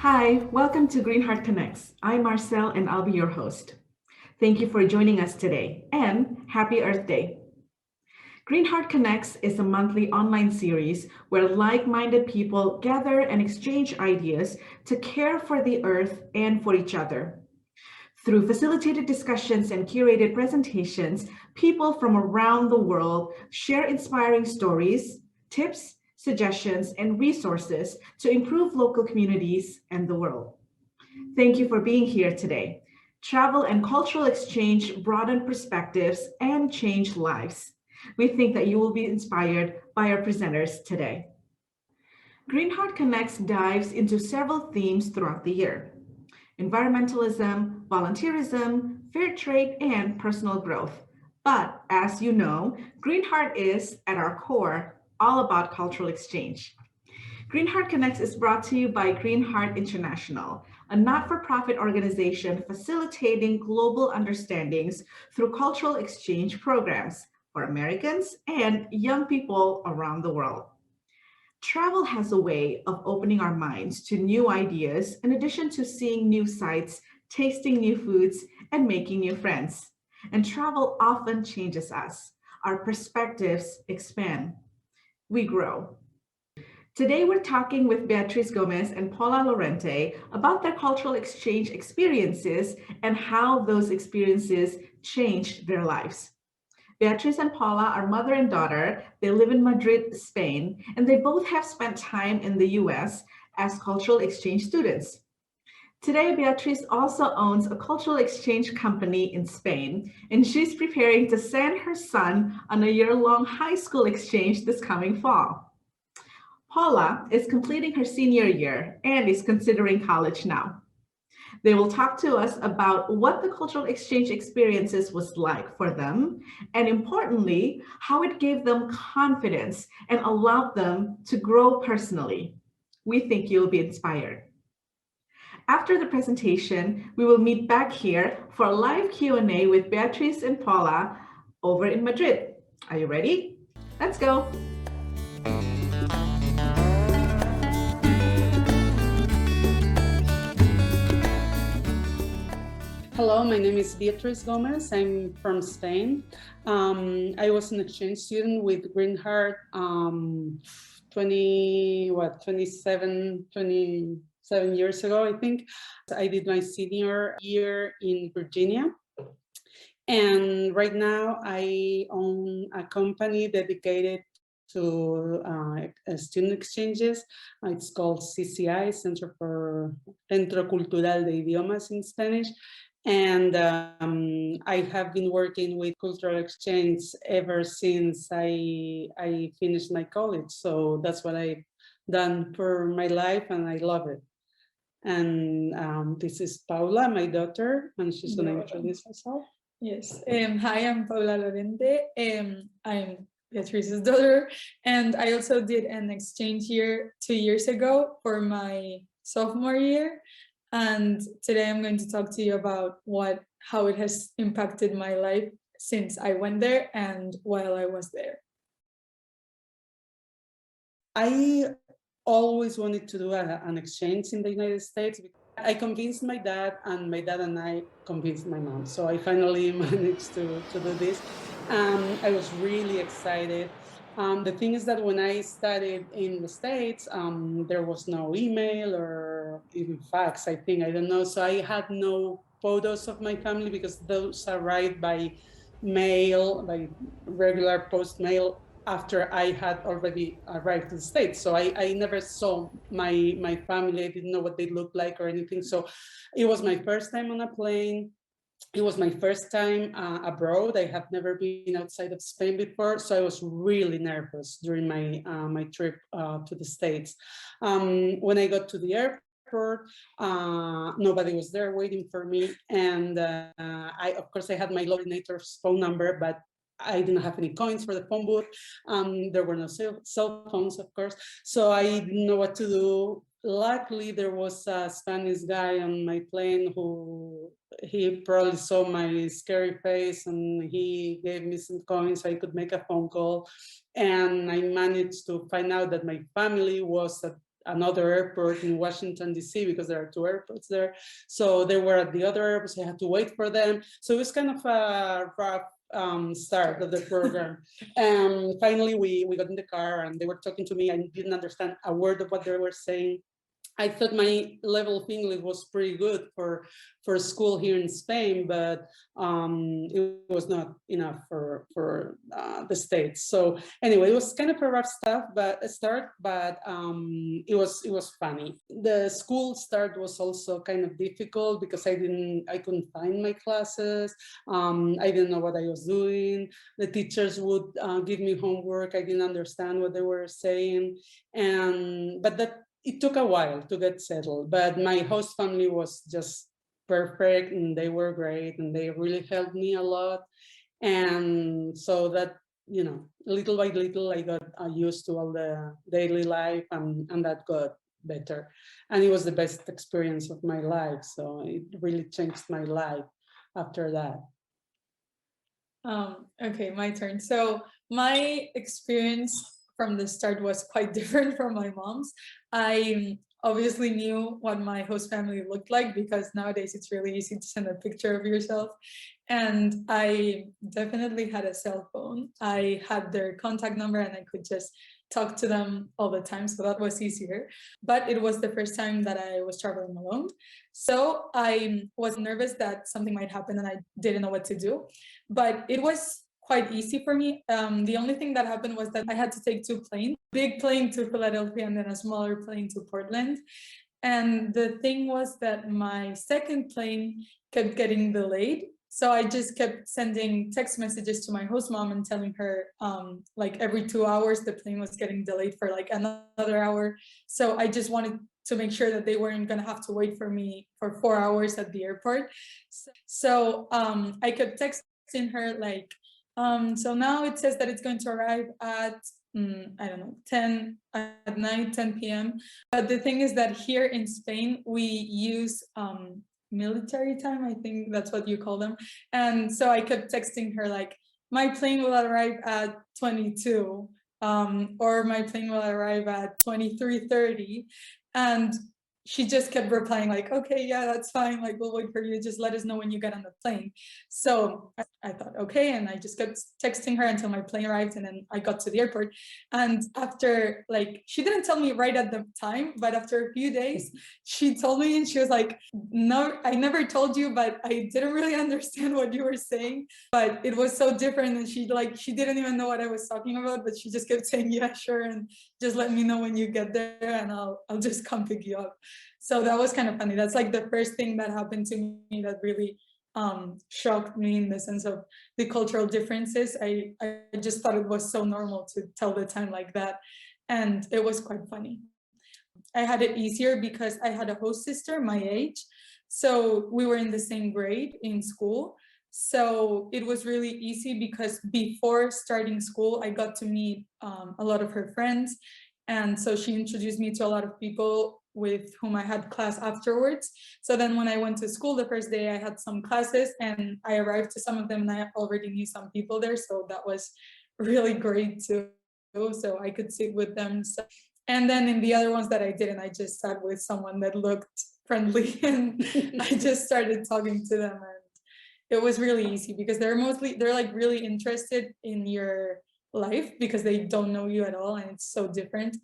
Hi, welcome to Greenheart Connects. I'm Marcel and I'll be your host. Thank you for joining us today and happy Earth Day. Greenheart Connects is a monthly online series where like-minded people gather and exchange ideas to care for the Earth and for each other. Through facilitated discussions and curated presentations, people from around the world share inspiring stories, tips, suggestions, and resources to improve local communities and the world. Thank you for being here today. Travel and cultural exchange broaden perspectives and change lives. We think that you will be inspired by our presenters today. Greenheart Connects dives into several themes throughout the year: environmentalism, volunteerism, fair trade, and personal growth. But as you know, Greenheart is, at our core, all about cultural exchange. Greenheart Connects is brought to you by Greenheart International, a not-for-profit organization facilitating global understandings through cultural exchange programs for Americans and young people around the world. Travel has a way of opening our minds to new ideas in addition to seeing new sights, tasting new foods, and making new friends. And travel often changes us. Our perspectives expand. We grow. Today, we're talking with Beatriz Gomez and Paula Lorente about their cultural exchange experiences and how those experiences changed their lives. Beatriz and Paula are mother and daughter. They live in Madrid, Spain, and they both have spent time in the US as cultural exchange students. Today, Beatriz also owns a cultural exchange company in Spain, and she's preparing to send her son on a year-long high school exchange this coming fall. Paula is completing her senior year and is considering college now. They will talk to us about what the cultural exchange experiences was like for them, and importantly, how it gave them confidence and allowed them to grow personally. We think you'll be inspired. After the presentation, we will meet back here for a live Q&A with Beatriz and Paula over in Madrid. Are you ready? Let's go. Hello, my name is Beatriz Gomez. I'm from Spain. I was an exchange student with Greenheart 27 years ago, I think. I did my senior year in Virginia. And right now I own a company dedicated to student exchanges. It's called CCI, Centro Cultural de Idiomas in Spanish. And I have been working with cultural exchange ever since I finished my college. So that's what I've done for my life, and I love it. And this is Paula, my daughter, and she's going to introduce herself. Yes. Hi, I'm Paula Lorente. I'm Beatriz's daughter, and I also did an exchange year 2 years ago for my sophomore year. And today I'm going to talk to you about how it has impacted my life since I went there and while I was there. I always wanted to do an exchange in the United States. I convinced my dad, and my dad and I convinced my mom. So I finally managed to do this. I was really excited. The thing is that when I studied in the States, there was no email or even fax, I think, I don't know. So I had no photos of my family because those arrived by mail, by regular post mail after I had already arrived to the States. So I never saw my family. I didn't know what they looked like or anything. So it was my first time on a plane. It was my first time abroad. I have never been outside of Spain before, so I was really nervous during my trip to the States. When I got to the airport, nobody was there waiting for me, and of course I had my coordinator's phone number, but I didn't have any coins for the phone booth. There were no cell phones, of course, so I didn't know what to do. Luckily, there was a Spanish guy on my plane who he probably saw my scary face, and he gave me some coins so I could make a phone call. And I managed to find out that my family was another airport in Washington, D.C., because there are two airports there. So they were at the other airport, so I had to wait for them. So it was kind of a rough start of the program. And finally, we got in the car and they were talking to me. I didn't understand a word of what they were saying. I thought my level of English was pretty good for school here in Spain, but it was not enough for the States. So anyway, it was kind of a rough start, but it was funny. The school start was also kind of difficult because I couldn't find my classes. I didn't know what I was doing. The teachers would give me homework. I didn't understand what they were saying, but it took a while to get settled, but my host family was just perfect and they were great and they really helped me a lot. And so that, little by little, I got used to all the daily life and that got better. And it was the best experience of my life. So it really changed my life after that. Okay, my turn. So my experience from the start was quite different from my mom's. I obviously knew what my host family looked like because nowadays it's really easy to send a picture of yourself. And I definitely had a cell phone. I had their contact number and I could just talk to them all the time, so that was easier. But it was the first time that I was traveling alone. So I was nervous that something might happen and I didn't know what to do. But it was quite easy for me. The only thing that happened was that I had to take two planes, big plane to Philadelphia and then a smaller plane to Portland. And the thing was that my second plane kept getting delayed. So I just kept sending text messages to my host mom and telling her like every 2 hours the plane was getting delayed for like another hour. So I just wanted to make sure that they weren't going to have to wait for me for 4 hours at the airport. So I kept texting her like, so now it says that it's going to arrive at, I don't know, 10 at night, 10 p.m. But the thing is that here in Spain, we use military time, I think that's what you call them. And so I kept texting her like, my plane will arrive at 22, or my plane will arrive at 23:30. And she just kept replying like, okay, yeah, that's fine. Like, we'll wait for you. Just let us know when you get on the plane. So I thought, okay. And I just kept texting her until my plane arrived. And then I got to the airport. And after, like, she didn't tell me right at the time, but after a few days, she told me and she was like, no, I never told you, but I didn't really understand what you were saying. But it was so different. And she didn't even know what I was talking about, but she just kept saying, yeah, sure. And just let me know when you get there and I'll just come pick you up. So that was kind of funny. That's like the first thing that happened to me that really shocked me in the sense of the cultural differences. I just thought it was so normal to tell the time like that. And it was quite funny. I had it easier because I had a host sister my age. So we were in the same grade in school. So it was really easy because before starting school, I got to meet a lot of her friends. And so she introduced me to a lot of people with whom I had class afterwards. So then when I went to school the first day, I had some classes and I arrived to some of them and I already knew some people there. So that was really great too. So I could sit with them. And then in the other ones that I didn't, I just sat with someone that looked friendly and I just started talking to them. And it was really easy because they're like really interested in your life because they don't know you at all and it's so different.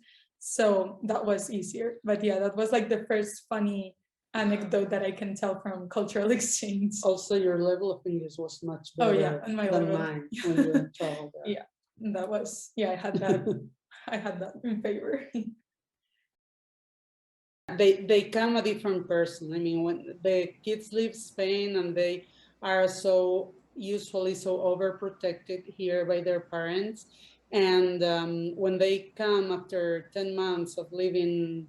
So that was easier. But yeah, that was like the first funny anecdote that I can tell from cultural exchange. Also, your level of English was much better and my than level. mine when you traveled there. Yeah, that was, I had that. I had that in favor. They come a different person. I mean, when the kids leave Spain and they are usually so overprotected here by their parents. And when they come after 10 months of living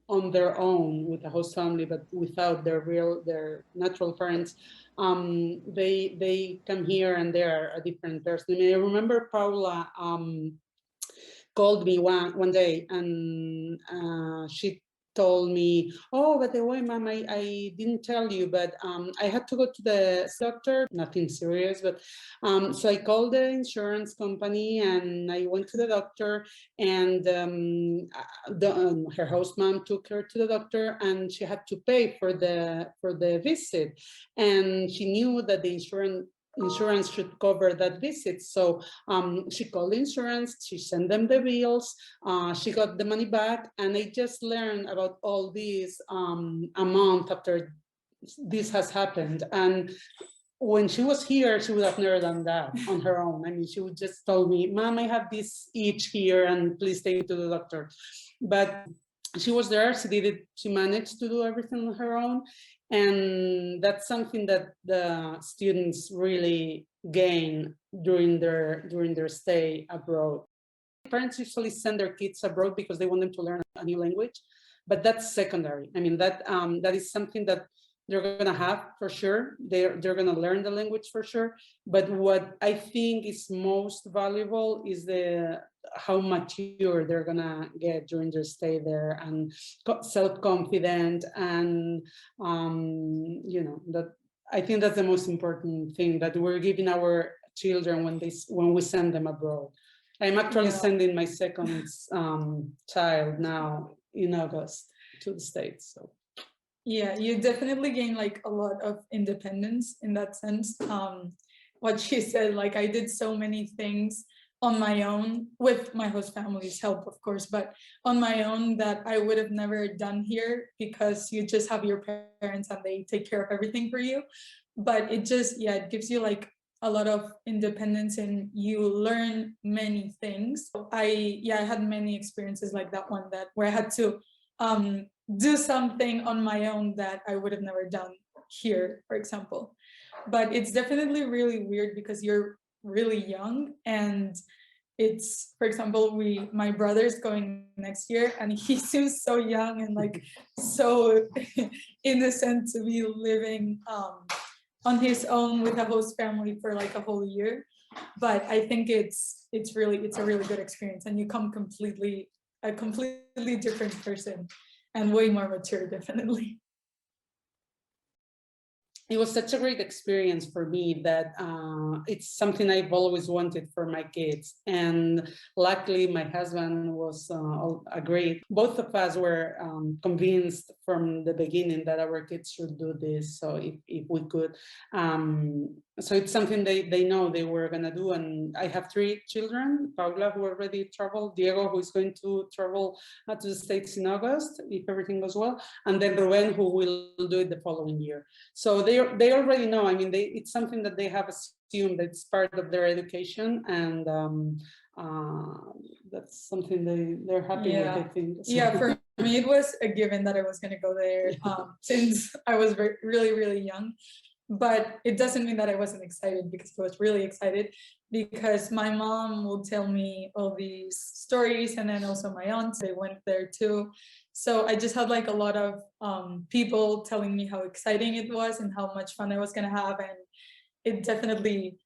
on their own with a host family, but without their natural parents, they come here and they are a different person. I mean, I remember Paula called me one day and she told me, oh, by the way, mom, I didn't tell you, but I had to go to the doctor, nothing serious, but so I called the insurance company and I went to the doctor, and her host mom took her to the doctor, and she had to pay for the visit, and she knew that the insurance should cover that visit. So she called the insurance, she sent them the bills, she got the money back, and I just learned about all this a month after this has happened. And when she was here, she would have never done that on her own. I mean, she would just told me, Mom, I have this itch here, and please take me to the doctor. But she was there, she did it, she managed to do everything on her own. And that's something that the students really gain during their stay abroad. Parents usually send their kids abroad because they want them to learn a new language, but that's secondary. I mean, that is something that they're going to have for sure. They're going to learn the language for sure. But what I think is most valuable is how mature they're going to get during their stay there, and self-confident, and that I think that's the most important thing that we're giving our children when we send them abroad. I'm actually sending my second child now in August to the States. So. Yeah, you definitely gain like a lot of independence in that sense. What she said, like I did so many things on my own with my host family's help, of course, but on my own that I would have never done here, because you just have your parents and they take care of everything for you. But it just, it gives you like a lot of independence, and you learn many things. I had many experiences like that one, where I had to do something on my own that I would have never done here, for example. But it's definitely really weird because you're really young, and it's, for example, my brother's going next year, and he seems so young and like so innocent to be living on his own with a host family for like a whole year. But I think it's a really good experience, and you come a completely different person and way more mature, definitely. It was such a great experience for me that it's something I've always wanted for my kids. And luckily, my husband was agreed. Both of us were convinced from the beginning that our kids should do this. So if we could. So it's something they know they were going to do. And I have 3 children, Paula, who already traveled, Diego, who is going to travel to the States in August, if everything goes well, and then Ruben, who will do it the following year. So they already know. I mean, it's something that they have assumed that it's part of their education, and that's something they're happy with, I think. So. Yeah, for me, it was a given that I was going to go there since I was really, really young. But it doesn't mean that I wasn't excited, because I was really excited, because my mom will tell me all these stories, and then also my aunts, they went there too. So I just had like a lot of people telling me how exciting it was and how much fun I was going to have. And it definitely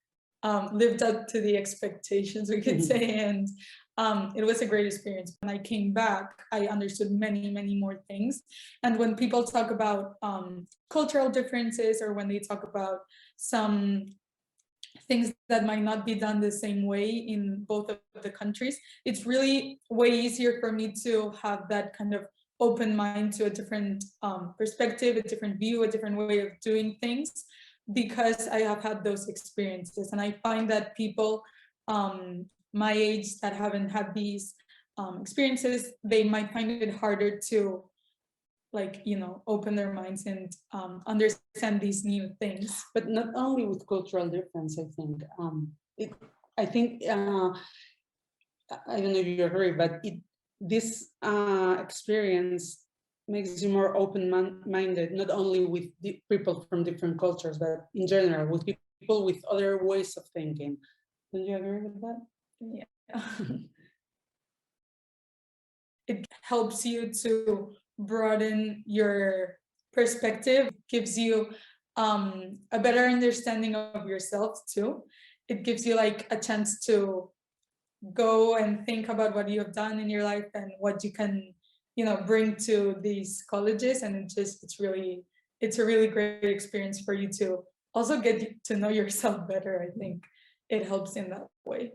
lived up to the expectations, we could say. And it was a great experience. When I came back, I understood many, many more things. And when people talk about cultural differences, or when they talk about some things that might not be done the same way in both of the countries, it's really way easier for me to have that kind of open mind to a different perspective, a different view, a different way of doing things, because I have had those experiences. And I find that people my age that haven't had these experiences, they might find it harder to open their minds and understand these new things. But not only with cultural difference, I think. I don't know if you agree, but this experience makes you more open-minded, not only with people from different cultures, but in general, with people with other ways of thinking. Don't you agree with that? Yeah. It helps you to broaden your perspective, gives you a better understanding of yourself too. It gives you like a chance to go and think about what you have done in your life and what you can, bring to these colleges. And it's a really great experience for you to also get to know yourself better. I think it helps in that way.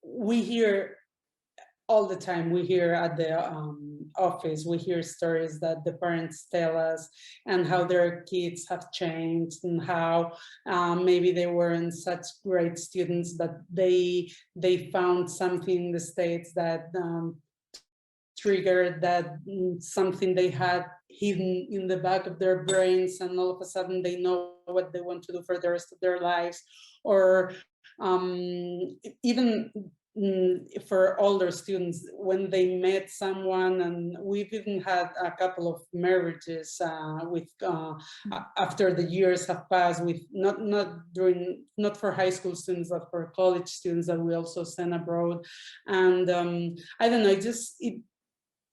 We hear all the time, we hear at the office, we hear stories that the parents tell us and how their kids have changed and how maybe they weren't such great students, that they found something in the States that triggered that something they had hidden in the back of their brains, and all of a sudden they know what they want to do for the rest of their lives. Or even for older students, when they met someone, and we've even had a couple of marriages with after the years have passed, with not for high school students, but for college students that we also send abroad. And I don't know,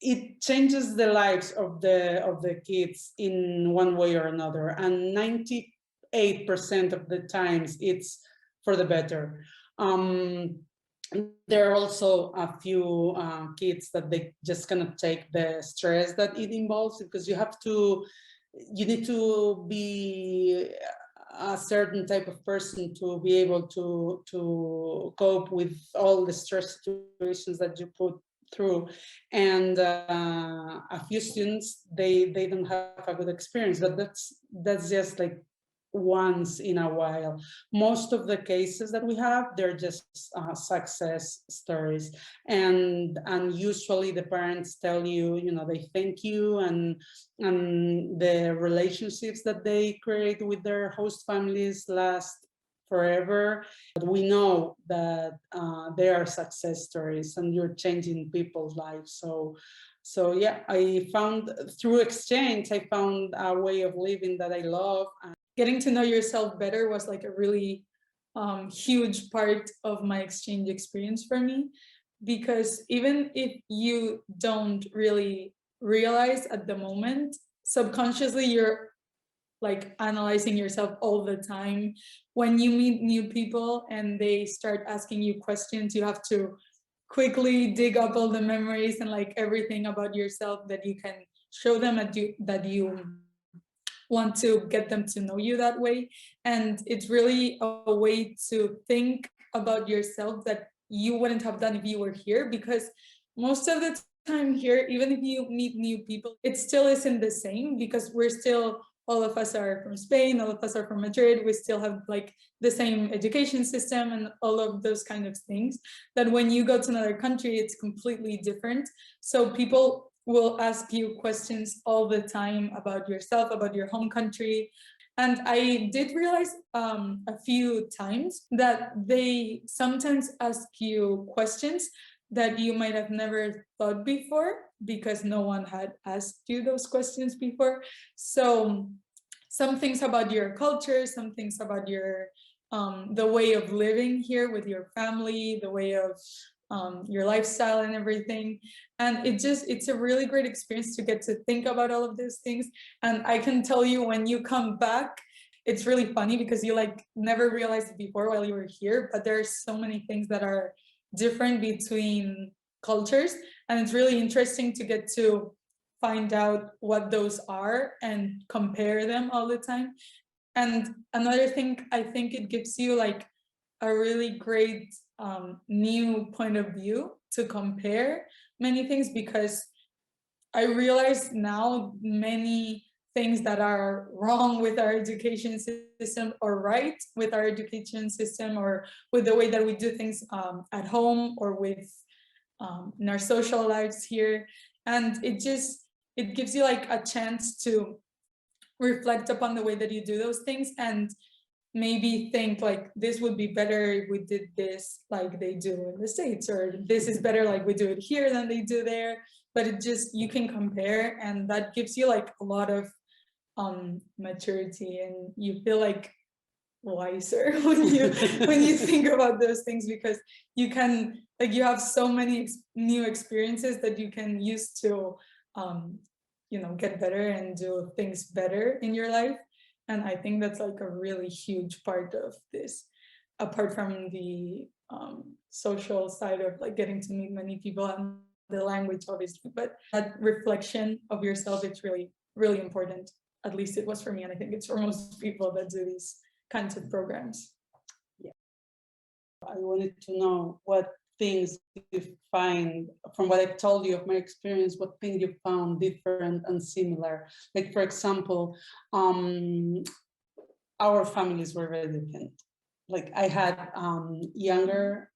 it changes the lives of the kids in one way or another, and 98% of the times it's for the better. There are also a few kids that they just cannot take the stress that it involves, because you need to be a certain type of person to be able to cope with all the stress situations that you put through. And a few students, they don't have a good experience, but that's just like once in a while. Most of the cases that we have, they're just success stories, and usually the parents tell you, they thank you, and the relationships that they create with their host families last forever. But we know that they are success stories, and you're changing people's lives. So yeah, I found through exchange, I found a way of living that I love. Getting to know yourself better was like a really huge part of my exchange experience for me, because even if you don't really realize at the moment, subconsciously you're like analyzing yourself all the time. When you meet new people and they start asking you questions, you have to quickly dig up all the memories and like everything about yourself that you can show them that you want to get them to know you that way. And it's really a way to think about yourself that you wouldn't have done if you were here, because most of the time here, even if you meet new people, it still isn't the same, because we're still, all of us are from Spain, all of us are from Madrid, we still have like the same education system and all of those kind of things, that when you go to another country, it's completely different. So people will ask you questions all the time about yourself, about your home country. And I did realize a few times that they sometimes ask you questions that you might have never thought before, because no one had asked you those questions before. So some things about your culture, some things about your the way of living here with your family, the way of your lifestyle and everything. And it's a really great experience to get to think about all of those things. And I can tell you, when you come back, it's really funny, because you like never realized it before while you were here, but there are so many things that are different between cultures, and it's really interesting to get to find out what those are and compare them all the time. And another thing, I think it gives you like a really great new point of view to compare many things, because I realize now many things that are wrong with our education system, or right with our education system, or with the way that we do things at home, or with in our social lives here. And it gives you like a chance to reflect upon the way that you do those things, and maybe think like, this would be better if we did this like they do in the States, or this is better like we do it here than they do there. But you can compare, and that gives you like a lot of maturity, and you feel like wiser when you think about those things, because you can like, you have so many new experiences that you can use to get better and do things better in your life. And I think that's like a really huge part of this, apart from the social side of like getting to meet many people and the language, obviously, but that reflection of yourself, it's really, really important. At least it was for me, and I think it's for most people that do these kinds of programs. Yeah. I wanted to know what things you find, from what I've told you of my experience, what things you found different and similar. Like, for example, our families were very different. Like, I had younger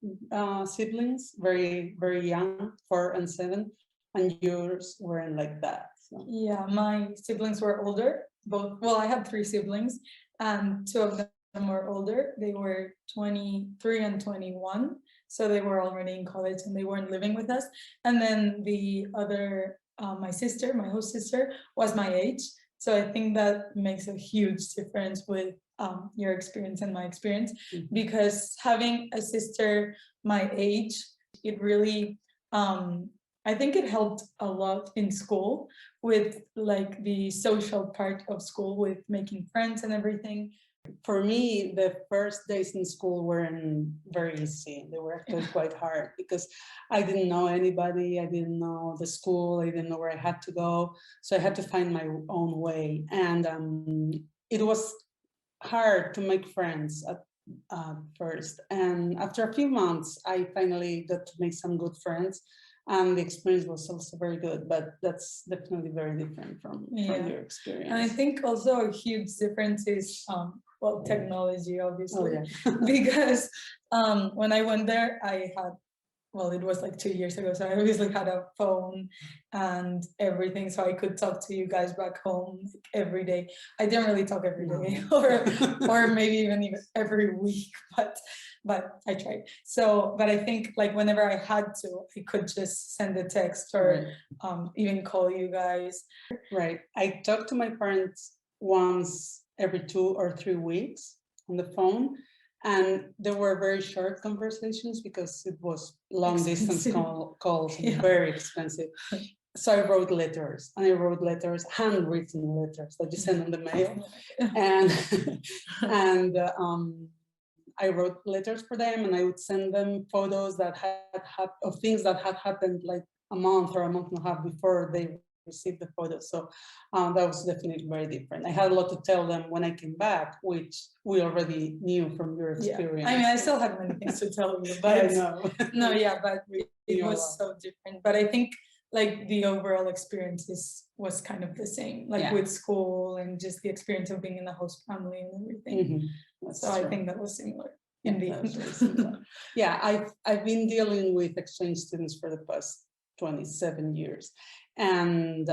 siblings, very, very young, 4 and 7, and yours weren't like that. So. Yeah, my siblings were older, both. Well, I had 3 siblings, and 2 of them were older. They were 23 and 21, so they were already in college and they weren't living with us. And then the other, my sister, my host sister, was my age. So I think that makes a huge difference with your experience and my experience, because having a sister my age, it really, I think it helped a lot in school with like the social part of school, with making friends and everything. For me, the first days in school weren't very easy. They were actually quite hard because I didn't know anybody. I didn't know the school. I didn't know where I had to go. So I had to find my own way. And it was hard to make friends at first. And after a few months, I finally got to make some good friends. And the experience was also very good, but that's definitely very different from your experience. And I think also a huge difference is, well, technology, obviously, because when I went there, I had, well, it was like 2 years ago, so I obviously had a phone and everything, so I could talk to you guys back home every day. I didn't really talk every day, or maybe even every week, but I tried. So, but I think like whenever I had to, I could just send a text or even call you guys. Right. I talked to my parents once every 2 or 3 weeks on the phone. And there were very short conversations because it was long distance calls, very expensive. So I wrote letters, and I wrote letters, handwritten letters that you send on the mail. And I wrote letters for them, and I would send them photos that had of things that had happened like a month or a month and a half before they received the photos. So that was definitely very different. I had a lot to tell them when I came back, which we already knew from your experience. I mean, I still have many things to tell you, but I know. No, yeah, but it was so different. But I think like the overall experience was kind of the same, like with school and just the experience of being in the host family and everything. So true. I think that was similar in the end. Yeah, I've been dealing with exchange students for the past 27 years. And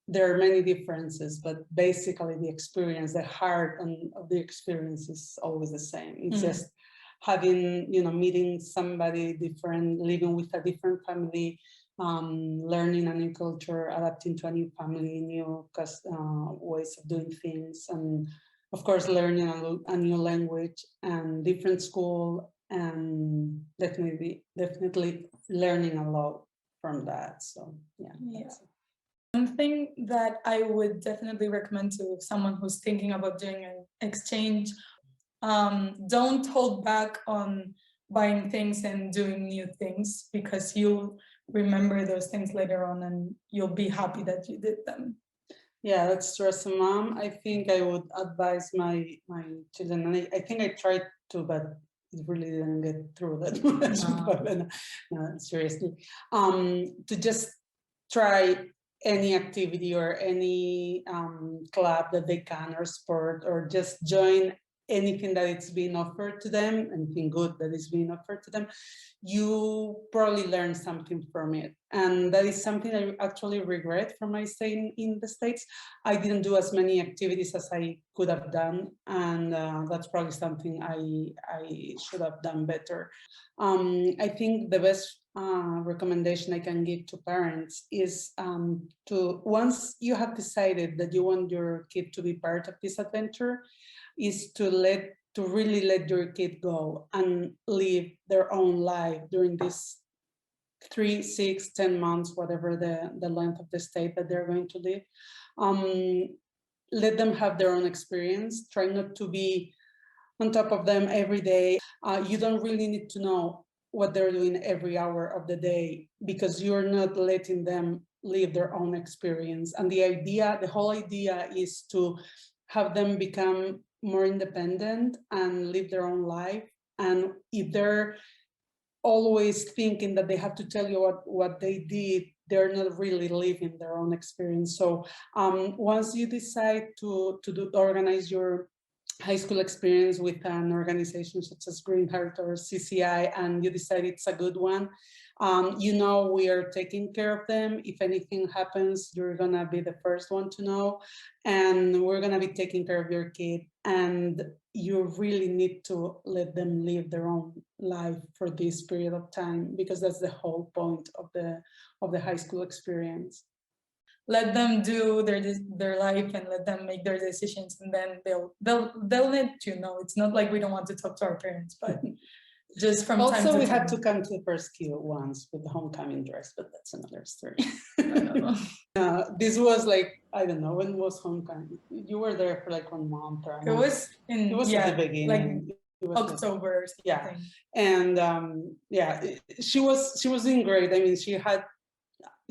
there are many differences, but basically the experience, the heart of the experience is always the same. It's just having, meeting somebody different, living with a different family, learning a new culture, adapting to a new family, new ways of doing things, and of course learning a new language and different school, and definitely learning a lot from that. So yeah. One thing that I would definitely recommend to someone who's thinking about doing an exchange, don't hold back on buying things and doing new things, because you'll remember those things later on and you'll be happy that you did them. Yeah, that's true. As a mom, I think I would advise my children, and I think I tried to, but it really didn't get through that much. No, seriously, to just try any activity or any club that they can, or sport, or just join anything that it's being offered to them, anything good that is being offered to them. You probably learn something from it. And that is something I actually regret from my stay in the States. I didn't do as many activities as I could have done. And that's probably something I should have done better. I think the best recommendation I can give to parents is to, once you have decided that you want your kid to be part of this adventure, is to really let your kid go and live their own life during this 3, 6, 10 months, whatever the length of the stay that they're going to live. Let them have their own experience. Try not to be on top of them every day. You don't really need to know what they're doing every hour of the day, because you're not letting them live their own experience. And the whole idea is to have them become more independent and live their own life. And if they're always thinking that they have to tell you what they did, they're not really living their own experience. So once you decide to organize your high school experience with an organization such as Greenheart or CCI, and you decide it's a good one, we are taking care of them. If anything happens, you're gonna be the first one to know, and we're gonna be taking care of your kid. And you really need to let them live their own life for this period of time, because that's the whole point of the high school experience. Let them do their life and let them make their decisions, and then they'll need to know. It's not like we don't want to talk to our parents, but just from time to time. Also, we had to come to the first kill once with the homecoming dress, but that's another story. This was like, I don't know, when was homecoming? You were there for like 1 month or a month. It was at the beginning. Like October. Yeah, and she was doing great. I mean,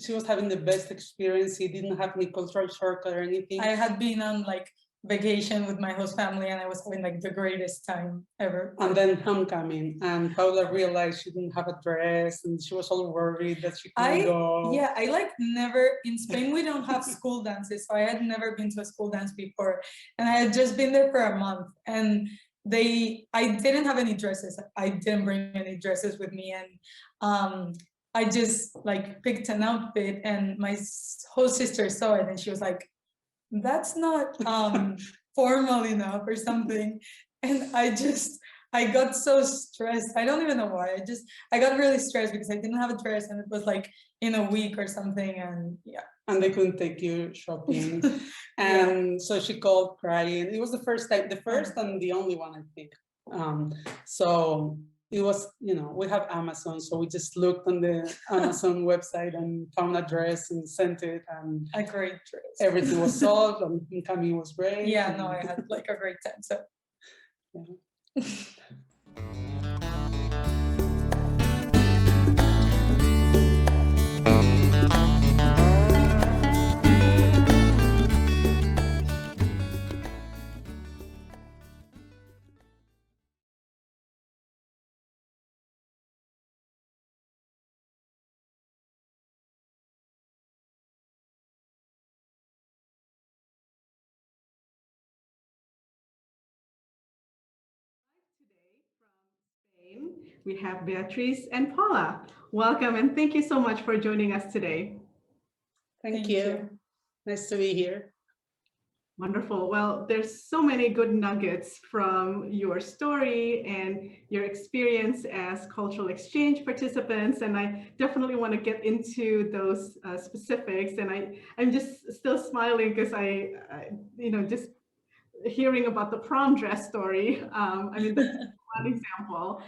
she was having the best experience. He didn't have any cultural shock or anything. I had been on like vacation with my host family, and I was having like the greatest time ever. And then homecoming, and Paula realized she didn't have a dress, and she was all worried that she couldn't go. Yeah, I like never, in Spain we don't have school dances, so I had never been to a school dance before, and I had just been there for a month, and I didn't have any dresses. I didn't bring any dresses with me, and I just like picked an outfit, and my host sister saw it and she was like, that's not formal enough or something. And I got so stressed. I don't even know why. I got really stressed because I didn't have a dress, and it was like in a week or something, and yeah. And they couldn't take you shopping. And so she called crying. It was the first time, the first and the only one, I think. So it was, we have Amazon, so we just looked on the Amazon website and found a dress and sent it, and a great dress. Everything was solved, and incoming was great. Yeah, no, I had like a great time. So yeah. We have Beatriz and Paula. Welcome, and thank you so much for joining us today. Thank you. Nice to be here. Wonderful. Well, there's so many good nuggets from your story and your experience as cultural exchange participants, and I definitely want to get into those specifics. And I'm just still smiling because I just hearing about the prom dress story. I mean, that's one example.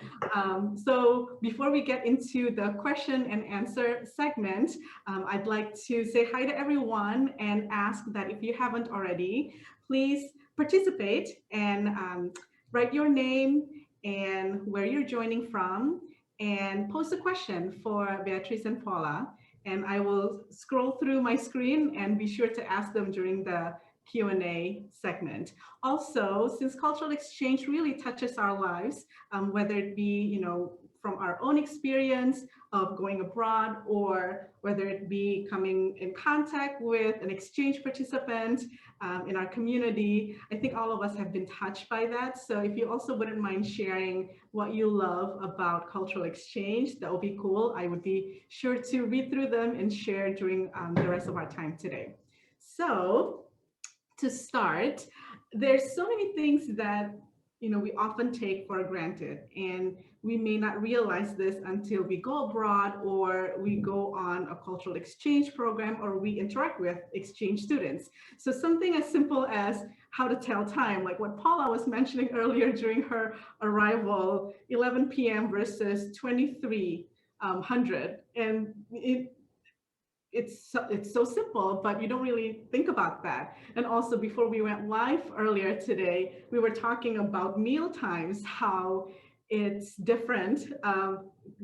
So before we get into the question and answer segment, I'd like to say hi to everyone and ask that if you haven't already, please participate and write your name and where you're joining from, and post a question for Beatriz and Paula. And I will scroll through my screen and be sure to ask them during the Q&A segment. Also, since cultural exchange really touches our lives, whether it be, from our own experience of going abroad, or whether it be coming in contact with an exchange participant in our community, I think all of us have been touched by that. So if you also wouldn't mind sharing what you love about cultural exchange, that would be cool. I would be sure to read through them and share during the rest of our time today. So, to start, there's so many things that we often take for granted, and we may not realize this until we go abroad, or we go on a cultural exchange program, or we interact with exchange students. So something as simple as how to tell time, like what Paula was mentioning earlier during her arrival, 11 p.m. versus 2300, and it's so simple, but you don't really think about that. And also, before we went live earlier today, we were talking about meal times, how it's different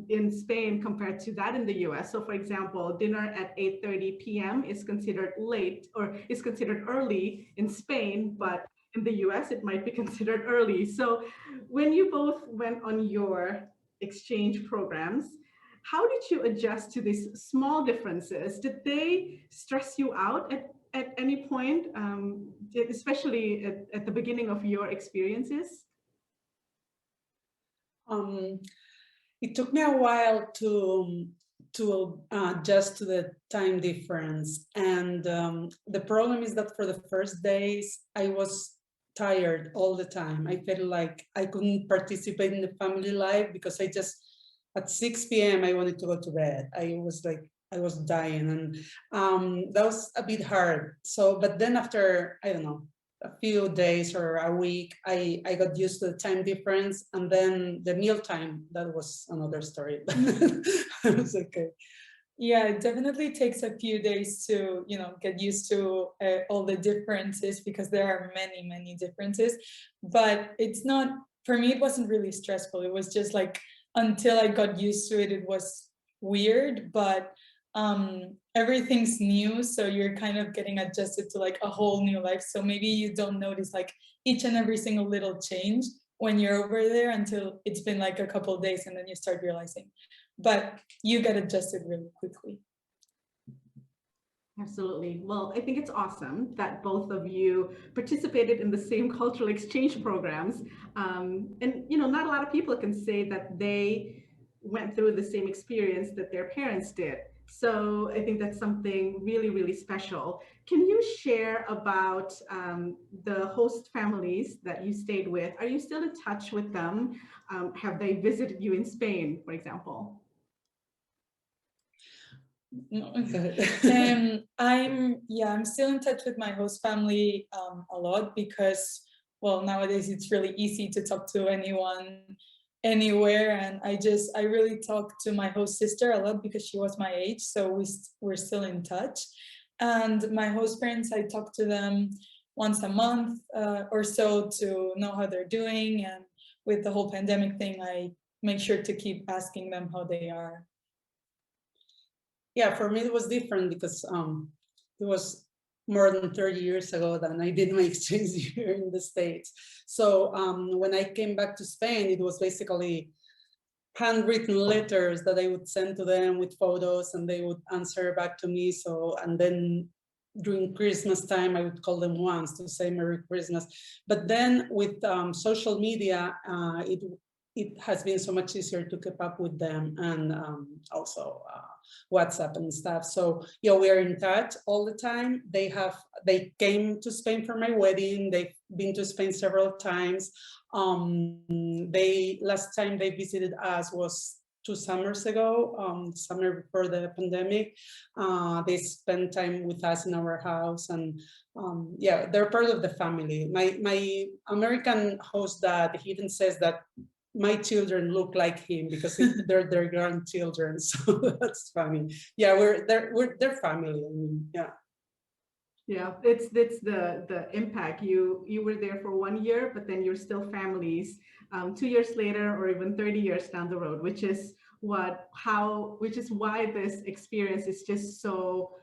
in Spain compared to that in the US. So for example, dinner at 8:30 p.m. is considered late or is considered early in Spain, but in the US it might be considered early. So when you both went on your exchange programs, how did you adjust to these small differences? Did they stress you out at any point, especially at the beginning of your experiences? It took me a while to adjust to the time difference, and the problem is that for the first days I was tired all the time. I felt like I couldn't participate in the family life because I just at 6 p.m. I wanted to go to bed. I was dying, and that was a bit hard. So, but then after, I don't know, a few days or a week, I got used to the time difference, and then the meal time, that was another story. It was okay. Yeah, it definitely takes a few days to, get used to all the differences, because there are many, many differences. But it's not, for me, it wasn't really stressful. It was just like, until I got used to it, it was weird, but everything's new. So you're kind of getting adjusted to like a whole new life. So maybe you don't notice like each and every single little change when you're over there until it's been like a couple of days, and then you start realizing. But you get adjusted really quickly. Absolutely. Well, I think it's awesome that both of you participated in the same cultural exchange programs. And, not a lot of people can say that they went through the same experience that their parents did. So I think that's something really, really special. Can you share about the host families that you stayed with? Are you still in touch with them? Have they visited you in Spain, for example? I'm still in touch with my host family a lot, because nowadays it's really easy to talk to anyone anywhere, and I really talk to my host sister a lot because she was my age, so we're still in touch. And my host parents, I talk to them once a month or so to know how they're doing, and with the whole pandemic thing, I make sure to keep asking them how they are. Yeah, for me it was different because it was more than 30 years ago that I did my exchange here in the States. So when I came back to Spain, it was basically handwritten letters that I would send to them with photos, and they would answer back to me. So, and then during Christmas time, I would call them once to say Merry Christmas. But then with social media, it has been so much easier to keep up with them, and also WhatsApp and stuff. So yeah, we are in touch all the time. They came to Spain for my wedding. They've been to Spain several times. Last time they visited us was 2 summers ago, summer before the pandemic. They spent time with us in our house, and yeah, they're part of the family. My American host dad, he even says that my children look like him because they're their grandchildren. So that's funny. Yeah, we're their family. I mean, yeah. Yeah, it's the impact. You were there for 1 year, but then you're still families 2 years later, or even 30 years down the road, which is why this experience is just so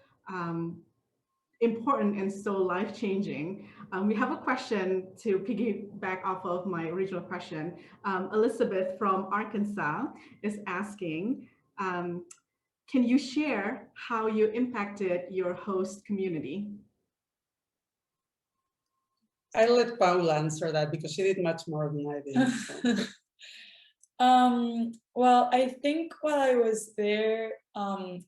important and so life-changing. We have a question to piggyback off of my original question. Elizabeth from Arkansas is asking, can you share how you impacted your host community? I'll let Paula answer that because she did much more than I did. So. Well, I think while I was there,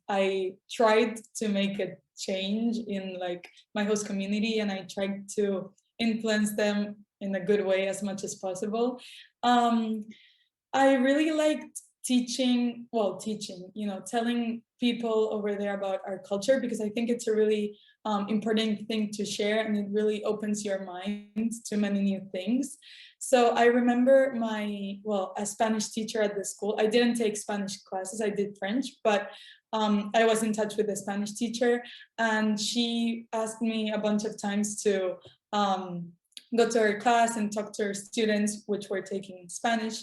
I tried to make a change in like my host community, and I tried to influence them in a good way as much as possible. I really liked teaching, telling people over there about our culture, because I think it's a really important thing to share, and it really opens your mind to many new things. So I remember a Spanish teacher at the school. I didn't take Spanish classes, I did French, but I was in touch with the Spanish teacher, and she asked me a bunch of times to go to her class and talk to her students, which were taking Spanish.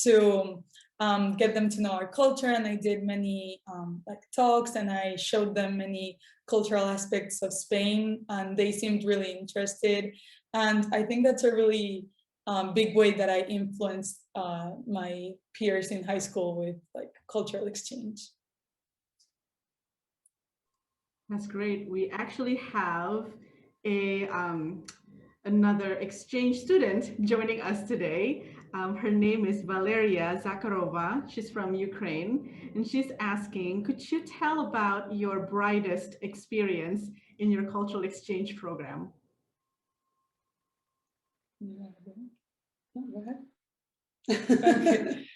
to get them to know our culture. And I did many like talks, and I showed them many cultural aspects of Spain, and they seemed really interested. And I think that's a really big way that I influenced my peers in high school with like cultural exchange. That's great. We actually have a another exchange student joining us today. Her name is Valeria Zakharova. She's from Ukraine, and she's asking, could you tell about your brightest experience in your cultural exchange program? Go ahead. Okay.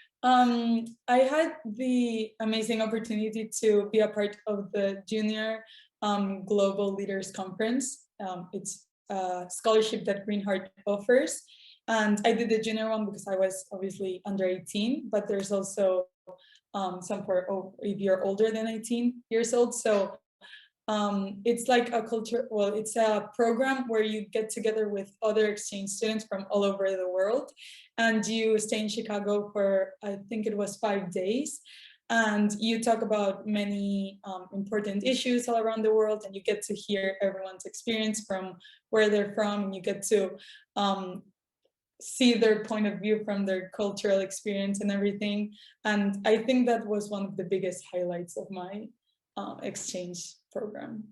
I had the amazing opportunity to be a part of the Junior Global Leaders Conference. It's a scholarship that Greenheart offers. And I did the junior one because I was obviously under 18, but there's also some for if you're older than 18 years old. So it's like a culture, well, it's a program where you get together with other exchange students from all over the world, and you stay in Chicago for, I think it was 5 days, and you talk about many important issues all around the world, and you get to hear everyone's experience from where they're from, and you get to see their point of view from their cultural experience and everything. And I think that was one of the biggest highlights of my exchange program.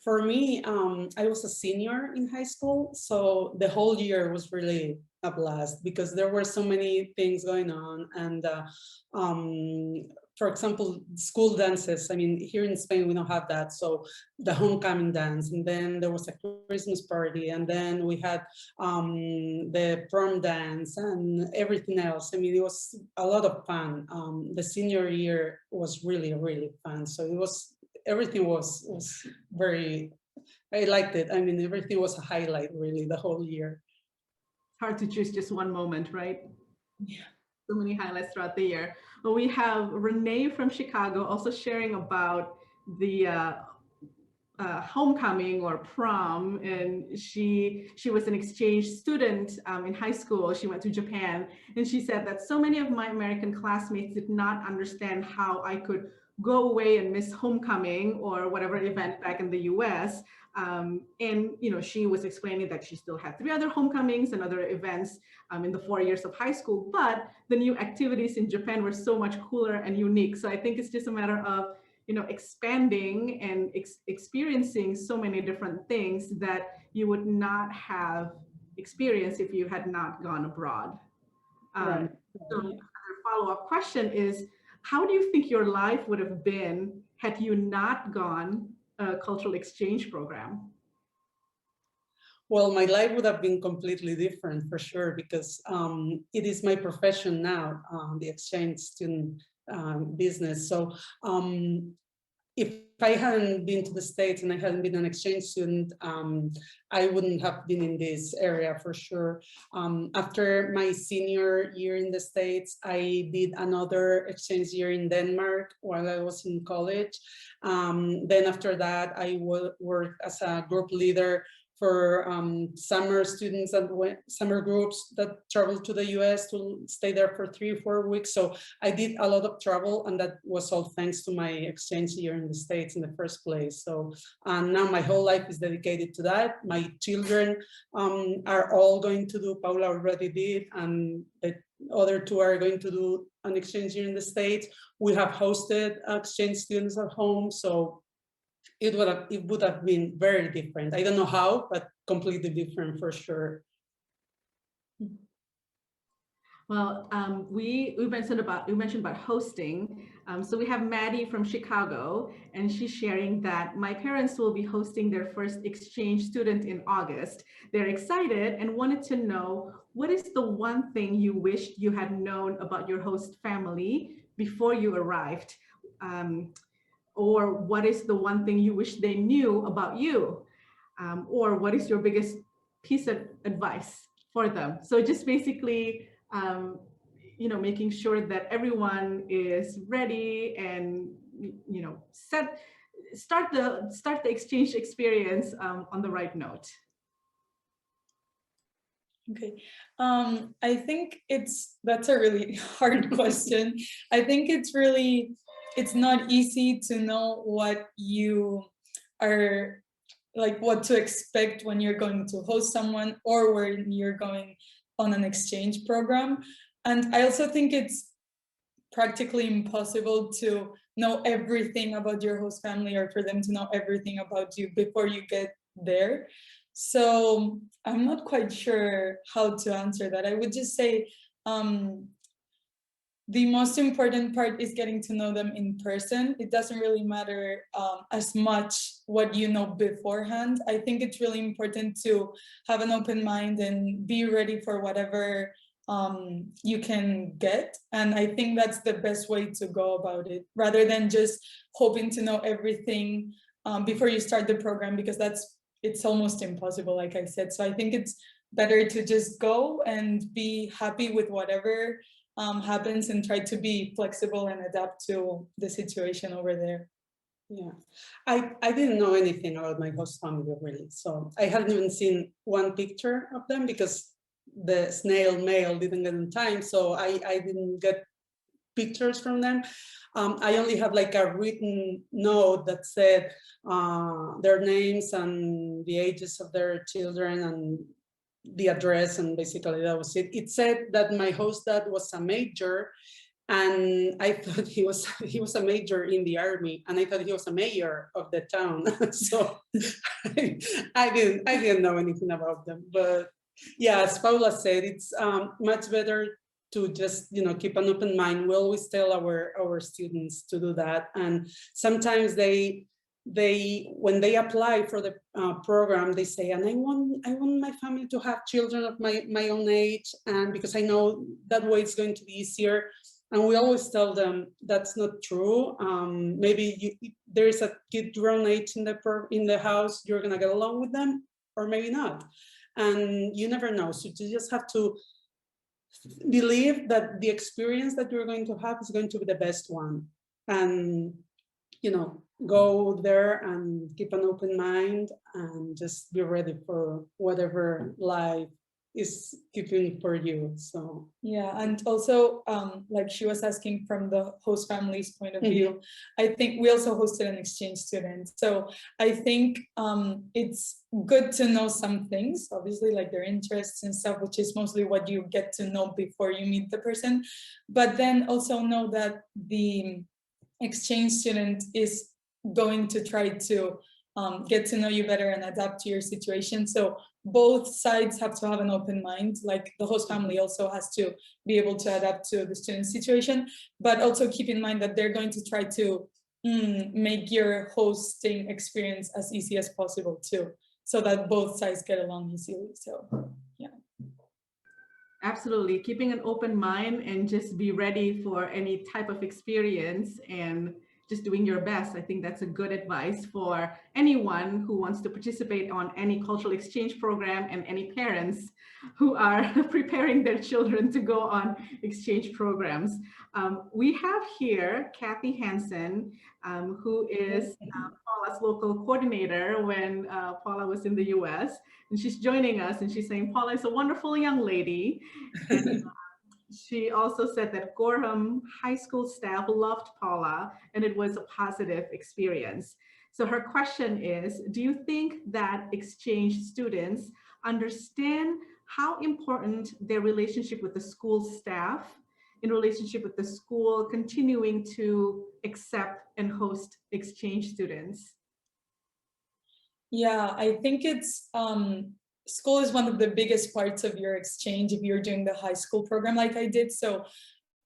For me, I was a senior in high school, so the whole year was really a blast because there were so many things going on. And for example, school dances. I mean, here in Spain, we don't have that. So the homecoming dance, and then there was a Christmas party, and then we had the prom dance and everything else. I mean, it was a lot of fun. The senior year was really, really fun. So it was, everything was very, I liked it. I mean, everything was a highlight really the whole year. Hard to choose just one moment, right? Yeah. So many highlights throughout the year. Well, we have Renee from Chicago also sharing about the homecoming or prom, and she was an exchange student in high school. She went to Japan, and she said that so many of my American classmates did not understand how I could go away and miss homecoming or whatever event back in the US. And you know, she was explaining that she still had 3 other homecomings and other events in the 4 years of high school, but the new activities in Japan were so much cooler and unique. So I think it's just a matter of, you know, expanding and experiencing so many different things that you would not have experienced if you had not gone abroad. Right. So a follow-up question is, how do you think your life would have been had you not gone a cultural exchange program? Well, my life would have been completely different for sure, because it is my profession now, the exchange student business. So if I hadn't been to the States and I hadn't been an exchange student, I wouldn't have been in this area for sure. After my senior year in the States, I did another exchange year in Denmark while I was in college. Then after that, I worked as a group leader for summer students and summer groups that traveled to the US to stay there for 3 or 4 weeks. So I did a lot of travel, and that was all thanks to my exchange year in the States in the first place. So now my whole life is dedicated to that. My children are all going to do, Paula already did, and the other 2 are going to do an exchange year in the States. We have hosted exchange students at home. So it would have been very different. I don't know how, but completely different for sure. Well, we mentioned about hosting. So we have Maddie from Chicago, and she's sharing that my parents will be hosting their first exchange student in August. They're excited and wanted to know, what is the one thing you wished you had known about your host family before you arrived? Or what is the one thing you wish they knew about you? Or what is your biggest piece of advice for them? So just basically, you know, making sure that everyone is ready and, you know, start the exchange experience on the right note. Okay. I think that's a really hard question. I think it's not easy to know what you are, like what to expect when you're going to host someone or when you're going on an exchange program. And I also think it's practically impossible to know everything about your host family or for them to know everything about you before you get there. So I'm not quite sure how to answer that. I would just say the most important part is getting to know them in person. It doesn't really matter as much what you know beforehand. I think it's really important to have an open mind and be ready for whatever you can get. And I think that's the best way to go about it, rather than just hoping to know everything before you start the program, because it's almost impossible, like I said. So I think it's better to just go and be happy with whatever happens and try to be flexible and adapt to the situation over there. Yeah, I didn't know anything about my host family really. So I hadn't even seen one picture of them because the snail mail didn't get in time. So I didn't get pictures from them. I only have like a written note that said their names and the ages of their children and the address, and basically that was it. It said that my host dad was a major, and I thought he was a major in the army, and I thought he was a mayor of the town. So I didn't know anything about them. But yeah, as Paula said, it's much better to just keep an open mind. We always tell our students to do that, and sometimes they when they apply for the program, they say, and I want my family to have children of my own age, and because I know that way it's going to be easier. And we always tell them that's not true. Maybe there is a kid your own age in the house, you're gonna get along with them, or maybe not, and you never know. So you just have to believe that the experience that you're going to have is going to be the best one, and go there and keep an open mind and just be ready for whatever life is keeping for you. So yeah, and also like she was asking from the host family's point of view, I think we also hosted an exchange student. So I think it's good to know some things, obviously, like their interests and stuff, which is mostly what you get to know before you meet the person. But then also know that the exchange student is going to try to get to know you better and adapt to your situation. So both sides have to have an open mind. Like the host family also has to be able to adapt to the student's situation, but also keep in mind that they're going to try to make your hosting experience as easy as possible too, so that both sides get along easily. So yeah. Absolutely. Keeping an open mind and just be ready for any type of experience and just doing your best. I think that's a good advice for anyone who wants to participate on any cultural exchange program and any parents who are preparing their children to go on exchange programs. We have here Kathy Hansen, who is Paula's local coordinator when Paula was in the US. And she's joining us and she's saying, Paula is a wonderful young lady. And she also said that Gorham High School staff loved Paula and it was a positive experience. So her question is, do you think that exchange students understand how important their relationship with the school staff in relationship with the school continuing to accept and host exchange students? Yeah, I think it's school is one of the biggest parts of your exchange if you're doing the high school program like I did. So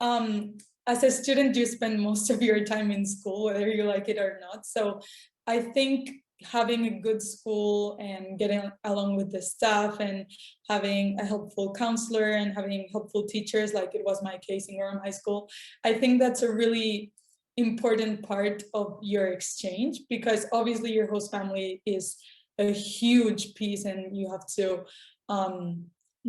as a student, you spend most of your time in school, whether you like it or not. So I think having a good school and getting along with the staff and having a helpful counselor and having helpful teachers, like it was my case in Gorham High School, I think that's a really important part of your exchange, because obviously your host family is a huge piece and you have to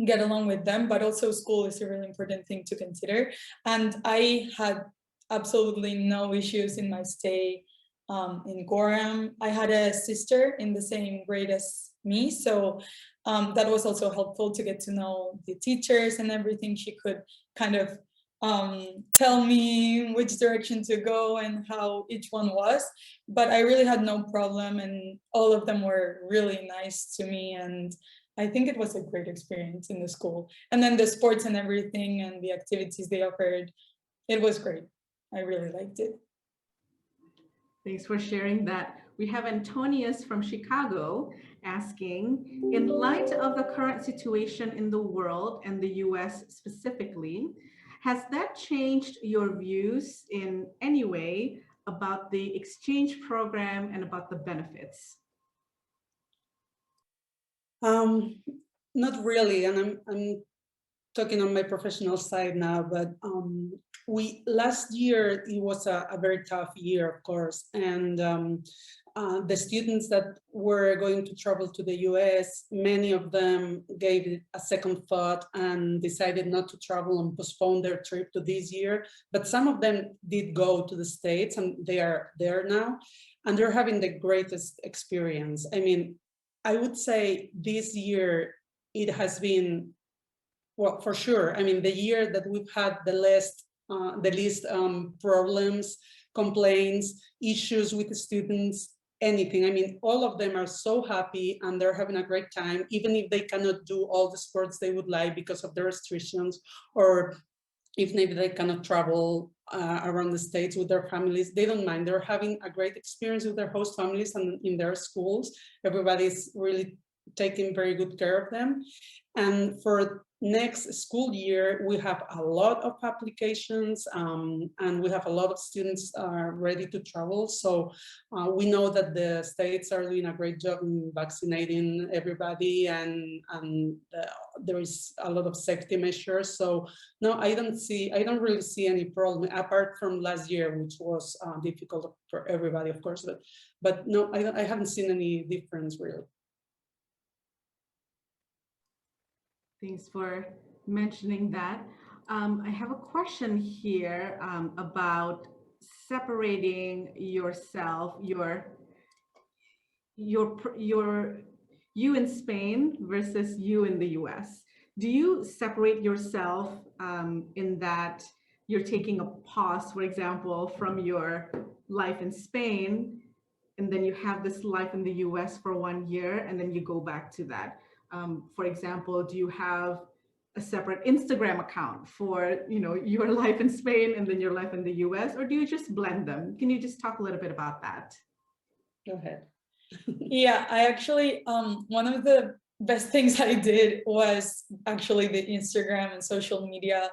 get along with them, but also school is a really important thing to consider. And I had absolutely no issues in my stay in Gorham. I had a sister in the same grade as me, so that was also helpful to get to know the teachers and everything. She could kind of tell me which direction to go and how each one was, but I really had no problem, and all of them were really nice to me, and I think it was a great experience in the school. And then the sports and everything and the activities they offered, it was great. I really liked it. Thanks for sharing that. We have Antonius from Chicago asking, in light of the current situation in the world and the US specifically, has that changed your views in any way about the exchange program and about the benefits? Not really, and I'm talking on my professional side now, but last year it was a very tough year, of course, and the students that were going to travel to the US, many of them gave it a second thought and decided not to travel and postpone their trip to this year. But some of them did go to the States, and they are there now, and they're having the greatest experience. I mean, I would say this year it has been, well, for sure. I mean, the year that we've had the least problems, complaints, issues with the students, anything. I mean, all of them are so happy and they're having a great time, even if they cannot do all the sports they would like because of the restrictions, or if maybe they cannot travel around the States with their families, they don't mind. They're having a great experience with their host families and in their schools. Everybody's really taking very good care of them. And for next school year, we have a lot of applications and we have a lot of students ready to travel. So we know that the States are doing a great job in vaccinating everybody, and there is a lot of safety measures. So no, I don't really see any problem apart from last year, which was difficult for everybody, of course. But no, I haven't seen any difference really. Thanks for mentioning that. I have a question here about separating yourself, you in Spain versus you in the US. Do you separate yourself in that you're taking a pause, for example, from your life in Spain, and then you have this life in the US for 1 year, and then you go back to that? For example, do you have a separate Instagram account for your life in Spain and then your life in the US, or do you just blend them? Can you just talk a little bit about that? Go ahead. Yeah, I actually, one of the best things I did was actually the Instagram and social media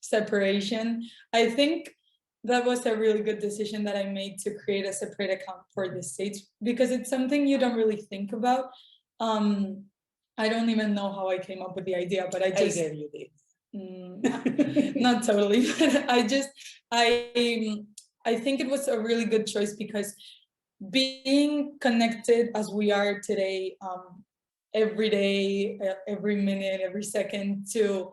separation. I think that was a really good decision that I made to create a separate account for the States, because it's something you don't really think about. I don't even know how I came up with the idea, but I gave you this. Not totally, but I think it was a really good choice, because being connected as we are today, every day, every minute, every second, to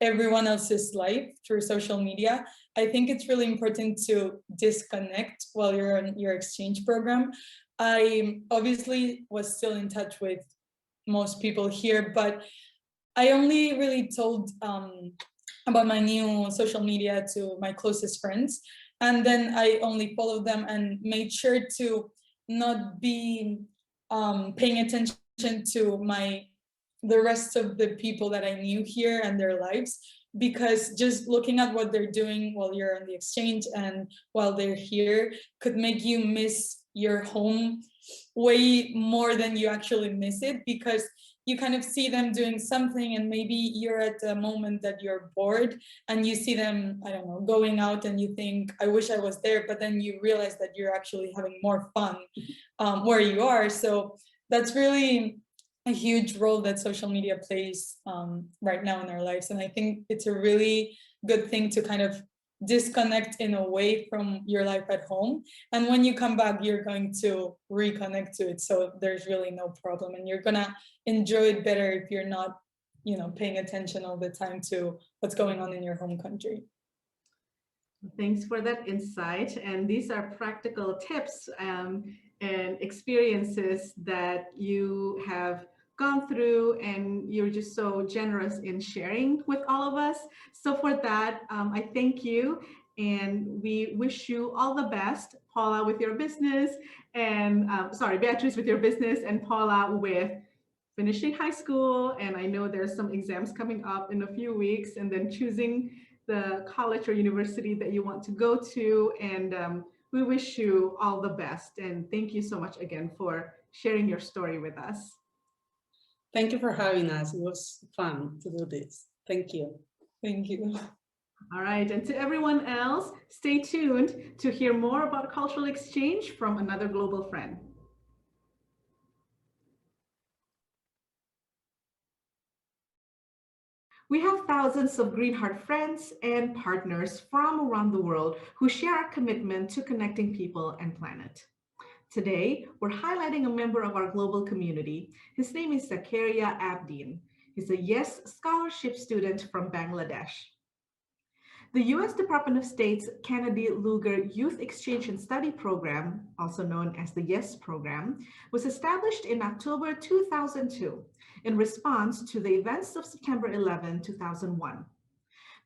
everyone else's life through social media, I think it's really important to disconnect while you're in your exchange program. I obviously was still in touch with most people here, but I only really told about my new social media to my closest friends, and then I only followed them and made sure to not be paying attention to the rest of the people that I knew here and their lives, because just looking at what they're doing while you're on the exchange and while they're here could make you miss your home way more than you actually miss it, because you kind of see them doing something and maybe you're at a moment that you're bored and you see them, I don't know, going out and you think, I wish I was there, but then you realize that you're actually having more fun where you are. So that's really a huge role that social media plays right now in our lives. And I think it's a really good thing to kind of disconnect in a way from your life at home, and when you come back you're going to reconnect to it, so there's really no problem, and you're gonna enjoy it better if you're not paying attention all the time to what's going on in your home country. Thanks for that insight, and these are practical tips and experiences that you have gone through, and you're just so generous in sharing with all of us. So for that, I thank you, and we wish you all the best, Paula, with your business, and sorry, Beatriz with your business, and Paula with finishing high school. And I know there's some exams coming up in a few weeks, and then choosing the college or university that you want to go to. And we wish you all the best. And thank you so much again for sharing your story with us. Thank you for having us. It was fun to do this. Thank you. Thank you. All right, and to everyone else, stay tuned to hear more about cultural exchange from another global friend. We have thousands of Greenheart friends and partners from around the world who share our commitment to connecting people and planet. Today, we're highlighting a member of our global community. His name is Zakaria Abdeen. He's a YES scholarship student from Bangladesh. The U.S. Department of State's Kennedy Lugar Youth Exchange and Study Program, also known as the YES program, was established in October 2002 in response to the events of September 11, 2001.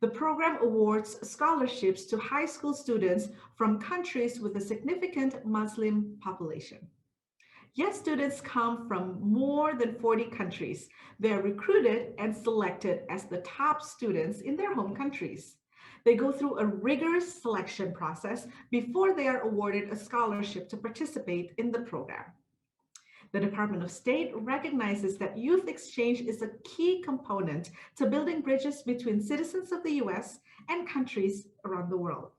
The program awards scholarships to high school students from countries with a significant Muslim population. YES students come from more than 40 countries. They are recruited and selected as the top students in their home countries. They go through a rigorous selection process before they are awarded a scholarship to participate in the program. The Department of State recognizes that youth exchange is a key component to building bridges between citizens of the US and countries around the world.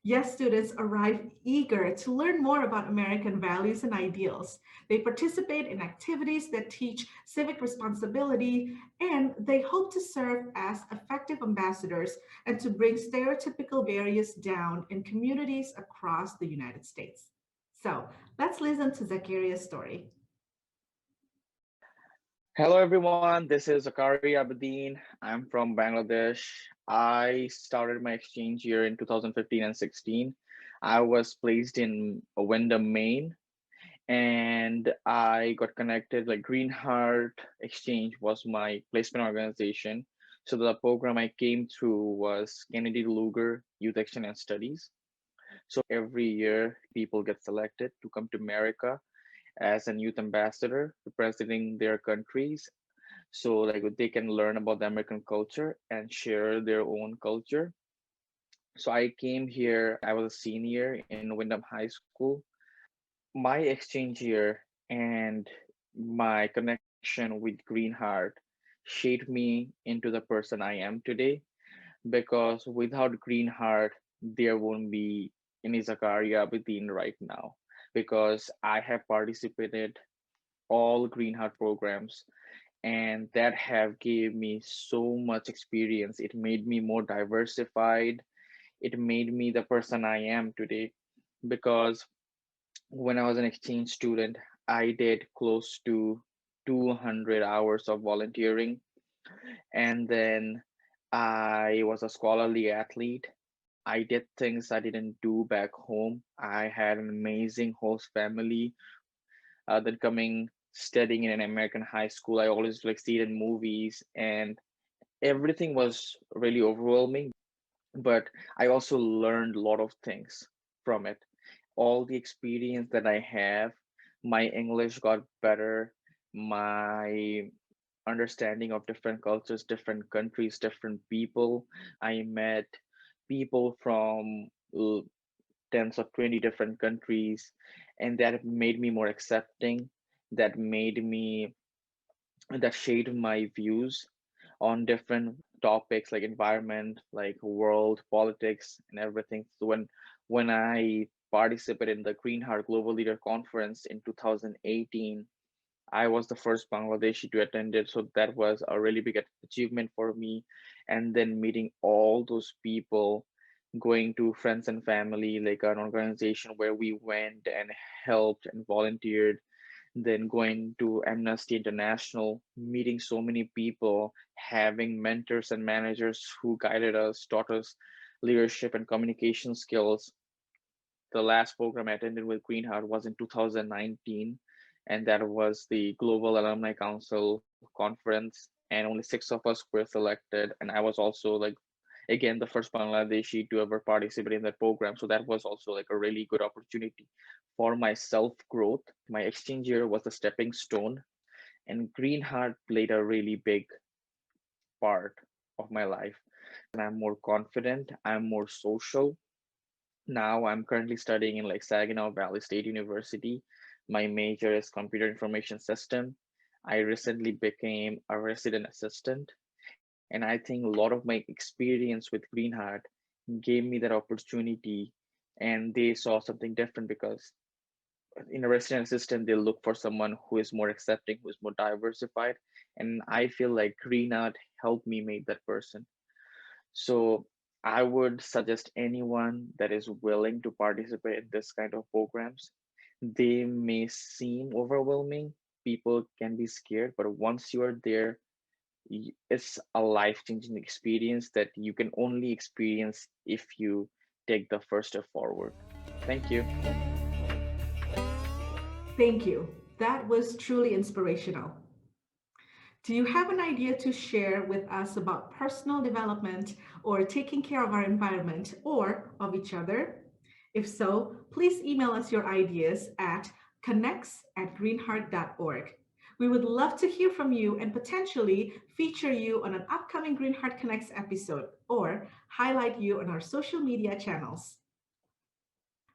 YES students arrive eager to learn more about American values and ideals. They participate in activities that teach civic responsibility, and they hope to serve as effective ambassadors and to bring stereotypical barriers down in communities across the United States. So let's listen to Zakaria's story. Hello everyone, this is Zakari Abedin. I'm from Bangladesh. I started my exchange year in 2015 and 16. I was placed in Wyndham, Maine, and I got connected. Like Greenheart Exchange was my placement organization. So the program I came through was Kennedy Lugar Youth Exchange and Studies. So every year people get selected to come to America as a youth ambassador representing their countries, so like they can learn about the American culture and share their own culture. So I came here, I was a senior in Wyndham High School. My exchange year and my connection with Greenheart shaped me into the person I am today, because without Greenheart there won't be any Zakaria within right now, because I have participated all Greenheart programs, and that have gave me so much experience. It made me more diversified. It made me the person I am today, because when I was an exchange student, I did close to 200 hours of volunteering, and then I was a scholarly athlete. I did things I didn't do back home. I had an amazing host family. Then coming studying in an American high school, I always like see it in movies, and everything was really overwhelming. But I also learned a lot of things from it. All the experience that I have, my English got better, my understanding of different cultures, different countries, different people. I met people from tens of 20 different countries, and that made me more accepting, that made me that shaped my views on different topics like environment, like world politics and everything. So when I participated in the Greenheart Global Leader Conference in 2018, I was the first Bangladeshi to attend it, so that was a really big achievement for me. And then meeting all those people, going to friends and family, like an organization where we went and helped and volunteered, then going to Amnesty International, meeting so many people, having mentors and managers who guided us, taught us leadership and communication skills. The last program I attended with Greenheart was in 2019, and that was the Global Alumni Council conference, and only 6 of us were selected, and I was also like again the first Bangladeshi to ever participate in that program. So that was also like a really good opportunity for my self growth. My exchange year was a stepping stone, and Greenheart played a really big part of my life. And I'm more confident, I'm more social. Now I'm currently studying in like Saginaw Valley State University. My major is computer information system. I recently became a resident assistant, and I think a lot of my experience with Greenheart gave me that opportunity, and they saw something different because in a resident assistant they look for someone who is more accepting, who is more diversified, and I feel like Greenheart helped me make that person. So I would suggest anyone that is willing to participate in this kind of programs. They may seem overwhelming. People can be scared, but once you are there, it's a life-changing experience that you can only experience if you take the first step forward. Thank you. Thank you. That was truly inspirational. Do you have an idea to share with us about personal development or taking care of our environment or of each other? If so, please email us your ideas at connects@greenheart.org. We would love to hear from you and potentially feature you on an upcoming Greenheart Connects episode or highlight you on our social media channels.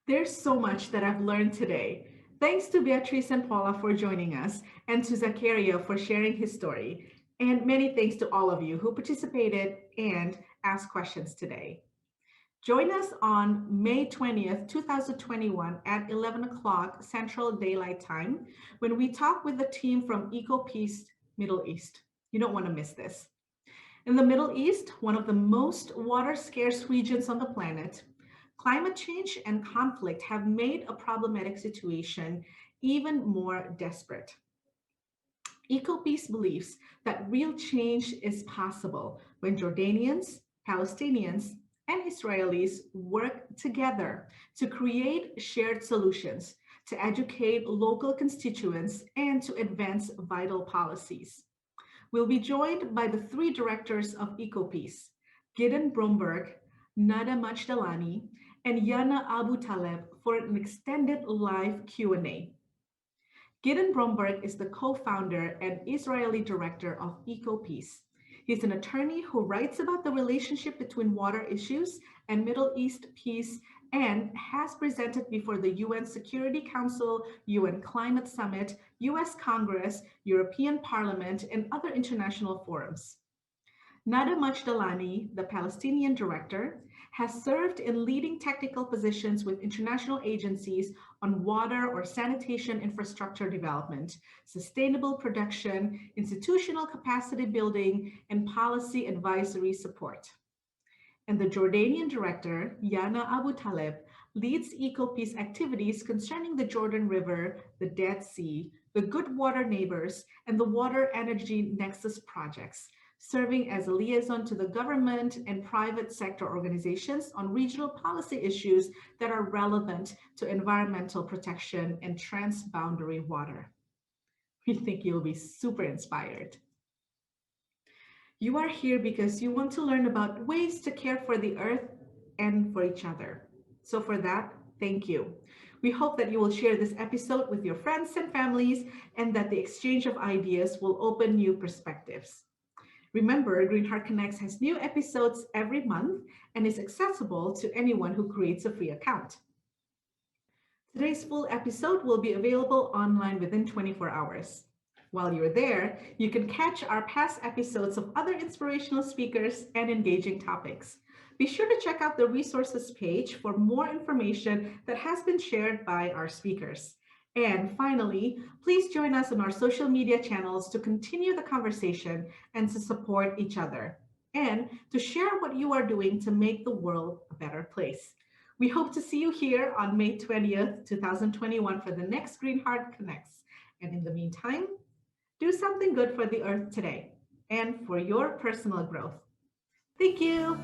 There's so much that I've learned today. Thanks to Beatriz and Paula for joining us, and to Zakaria for sharing his story. And many thanks to all of you who participated and asked questions today. Join us on May 20th, 2021 at 11 o'clock Central Daylight Time when we talk with the team from EcoPeace Middle East. You don't want to miss this. In the Middle East, one of the most water scarce regions on the planet, climate change and conflict have made a problematic situation even more desperate. EcoPeace believes that real change is possible when Jordanians, Palestinians, and Israelis work together to create shared solutions, to educate local constituents, and to advance vital policies. We'll be joined by the three directors of EcoPeace, Gideon Bromberg, Nada Majdalani, and Yana Abu Taleb for an extended live Q&A. Gideon Bromberg is the co-founder and Israeli director of EcoPeace. He's an attorney who writes about the relationship between water issues and Middle East peace and has presented before the UN Security Council, UN Climate Summit, US Congress, European Parliament, and other international forums. Nada Majdalani, the Palestinian director, has served in leading technical positions with international agencies on water or sanitation infrastructure development, sustainable production, institutional capacity building, and policy advisory support. And the Jordanian director, Yana Abu Taleb, leads EcoPeace activities concerning the Jordan River, the Dead Sea, the Good Water Neighbors, and the Water Energy Nexus projects, serving as a liaison to the government and private sector organizations on regional policy issues that are relevant to environmental protection and transboundary water. We think you'll be super inspired. You are here because you want to learn about ways to care for the earth and for each other. So for that, thank you. We hope that you will share this episode with your friends and families and that the exchange of ideas will open new perspectives. Remember, Greenheart Connects has new episodes every month and is accessible to anyone who creates a free account. Today's full episode will be available online within 24 hours. While you're there, you can catch our past episodes of other inspirational speakers and engaging topics. Be sure to check out the resources page for more information that has been shared by our speakers. And finally, please join us on our social media channels to continue the conversation and to support each other, and to share what you are doing to make the world a better place. We hope to see you here on May 20th, 2021 for the next Greenheart Connects. And in the meantime, do something good for the earth today and for your personal growth. Thank you.